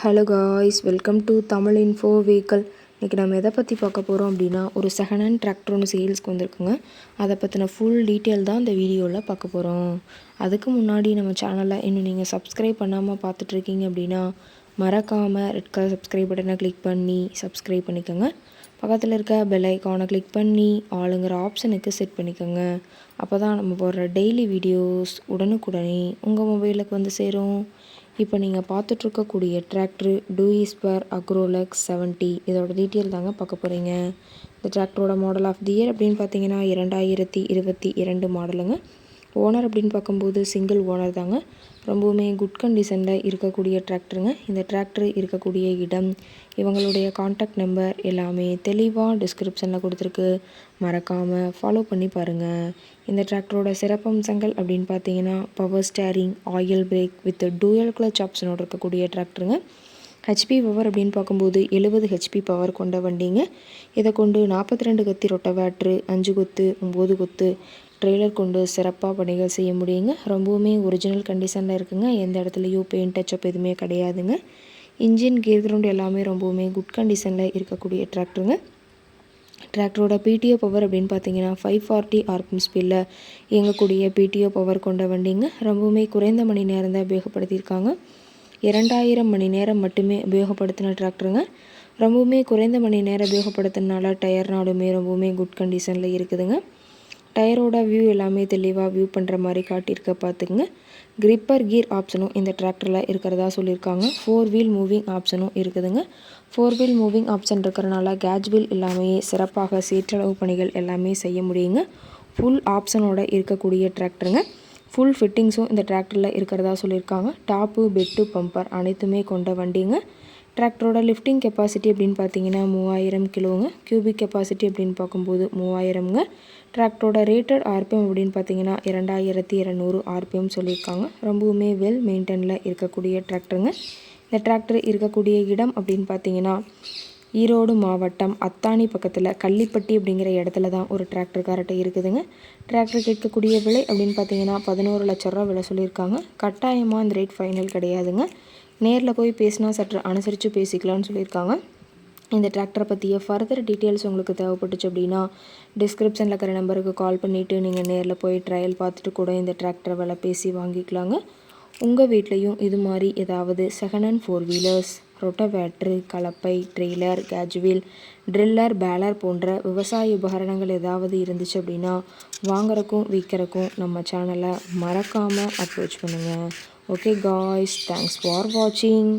Hello guys, welcome to Tamil info vehicle. இன்றைக்கி நம்ம எதை பற்றி பார்க்க போகிறோம் அப்படின்னா, ஒரு செகண்ட் ஹேண்ட் டிராக்டர் ஒன்று சேல்ஸ்க்கு வந்திருக்குங்க. அதை பற்றின ஃபுல் டீட்டெயில் தான் இந்த வீடியோவில் பார்க்க போகிறோம். அதுக்கு முன்னாடி நம்ம சேனலை இன்னும் நீங்கள் சப்ஸ்கிரைப் பண்ணாமல் பார்த்துட்ருக்கீங்க அப்படின்னா மறக்காமல் ரெட் கலர் சப்ஸ்கிரைப் பட்டனை கிளிக் பண்ணி சப்ஸ்கிரைப் பண்ணிக்கோங்க. பக்கத்தில் இருக்க பெல் ஐக்கானை கிளிக் பண்ணி ஆளுங்கிற ஆப்ஷனுக்கு செட் பண்ணிக்கோங்க. அப்போ தான் நம்ம போடுற டெய்லி வீடியோஸ் உடனுக்குடனே உங்கள் மொபைலுக்கு வந்து சேரும். இப்போ நீங்கள் பார்த்துட்ருக்கக்கூடிய டிராக்டரு டூயிஸ்பர் அக்ரோலெக்ஸ் 70. இதோட டீட்டெயில் தாங்க பார்க்க போகிறீங்க. இந்த டிராக்டரோட மாடல் ஆஃப் தி இயர் அப்படின்னு பார்த்தீங்கன்னா 2022 மாடலுங்க. ஓனர் அப்படின்னு பார்க்கும்போது சிங்கிள் ஓனர் தாங்க. ரொம்பவுமே குட் கண்டிஷனில் இருக்கக்கூடிய டிராக்டருங்க. இந்த டிராக்டர் இருக்கக்கூடிய இடம், இவங்களுடைய காண்டாக்ட் நம்பர் எல்லாமே தெளிவாக டிஸ்கிரிப்ஷனில் கொடுத்துருக்கு. மறக்காமல் ஃபாலோ பண்ணி பாருங்கள். இந்த டிராக்டரோட சிறப்பம்சங்கள் அப்படின்னு பார்த்தீங்கன்னா power steering, oil brake with dual clutch ஆப்ஷனோடு இருக்கக்கூடிய டிராக்டருங்க. ஹெச்பி பவர் அப்படின்னு பார்க்கும்போது 70 ஹெச்பி பவர் கொண்ட வண்டிங்க. இதை கொண்டு 42 கத்தி ரொட்டவேட்ரு, 5 கொத்து, 9 கொத்து ட்ரெய்லர் கொண்டு சிறப்பாக பணிகள் செய்ய முடியுங்க. ரொம்பவுமே ஒரிஜினல் கண்டிஷனில் இருக்குங்க. எந்த இடத்துலையும் பெயிண்ட் டச்சப் எதுவுமே கிடையாதுங்க. இன்ஜின், கியர் கிரவுண்ட் எல்லாமே ரொம்பவுமே குட் கண்டிஷனில் இருக்கக்கூடிய டிராக்டருங்க. டிராக்டரோட பிடிஓ பவர் அப்படின்னு பார்த்தீங்கன்னா 540 RPM ஸ்பீடில் இயங்கக்கூடிய பிடிஓ பவர் கொண்ட வண்டிங்க. ரொம்பவுமே குறைந்த மணி நேரம் தான் உபயோகப்படுத்தியிருக்காங்க. 2000 மணி நேரம் மட்டுமே உபயோகப்படுத்தின டிராக்டருங்க. ரொம்பவுமே குறைந்த மணி நேரம் உபயோகப்படுத்தினால டயர் நாடுமே ரொம்பவுமே குட் கண்டிஷனில் இருக்குதுங்க. டயரோட வியூ எல்லாமே தெளிவாக வியூ பண்ணுற மாதிரி காட்டியிருக்க பார்த்துக்குங்க. கிரிப்பர் கீர் ஆப்ஷனும் இந்த டிராக்டரில் இருக்கிறதா சொல்லியிருக்காங்க. 4 வீல் மூவிங் ஆப்ஷனும் இருக்குதுங்க. 4 வீல் மூவிங் ஆப்ஷன் இருக்கிறனால கேட்ச் வீல் எல்லாமே சிறப்பாக சீற்றளவு பணிகள் எல்லாமே செய்ய முடியுங்க. ஃபுல் ஆப்ஷனோட இருக்கக்கூடிய டிராக்டருங்க. ஃபுல் ஃபிட்டிங்ஸும் இந்த டிராக்டரில் இருக்கிறதா சொல்லியிருக்காங்க. டாப்பு, பெட்டு, பம்பர் அனைத்துமே கொண்ட வண்டிங்க. டிராக்டரோட லிஃப்டிங் கெப்பாசிட்டி அப்படின்னு பார்த்தீங்கன்னா 3000 கிலோங்க. கியூபிக் கெப்பாசிட்டி அப்படின்னு பார்க்கும்போது 3000ங்க. டிராக்டரோட ரேட்டட் ஆர்பிஎம் அப்படின்னு பார்த்தீங்கன்னா 2200 RPM சொல்லியிருக்காங்க. ரொம்பவுமே வெல் மெயின்டெனில் இருக்கக்கூடிய டிராக்டருங்க. இந்த டிராக்டர் இருக்கக்கூடிய இடம் அப்படின்னு பார்த்தீங்கன்னா ஈரோடு மாவட்டம் அத்தானி பக்கத்தில் கள்ளிப்பட்டி அப்படிங்கிற இடத்துல தான் ஒரு டிராக்டர் கார்ட்டை இருக்குதுங்க. டிராக்டர் கேட்கக்கூடிய விலை அப்படின்னு பார்த்தீங்கன்னா 11 லட்ச ரூபா விலை சொல்லியிருக்காங்க. கட்டாயமாக அந்த ரேட் ஃபைனல் கிடையாதுங்க. நேரில் போய் பேசினா சற்று அனுசரித்து பேசிக்கலாம்னு சொல்லியிருக்காங்க. இந்த டிராக்டரை பற்றிய ஃபர்தர் டீட்டெயில்ஸ் உங்களுக்கு தேவைப்பட்டுச்சு அப்படின்னா டிஸ்கிரிப்ஷனில் இருக்கிற நம்பருக்கு கால் பண்ணிவிட்டு நீங்கள் நேரில் போய் ட்ரையல் பார்த்துட்டு கூட இந்த டிராக்டரை விலை பேசி வாங்கிக்கலாங்க. உங்கள் வீட்லேயும் இது மாதிரி ஏதாவது செகண்ட் ஹேண்ட் 4 வீலர்ஸ், ரொட்டவேட்ரு, கலப்பை, ட்ரெய்லர், கேஜ்வீல், ட்ரில்லர், பேலர் போன்ற விவசாய உபகரணங்கள் ஏதாவது இருந்துச்சு அப்படின்னா வாங்குறக்கும் விற்கிறக்கும் நம்ம சேனலை மறக்காமல் அப்ரோச் பண்ணுங்கள். ஓகே காய்ஸ், தேங்க்ஸ் ஃபார் வாட்சிங்.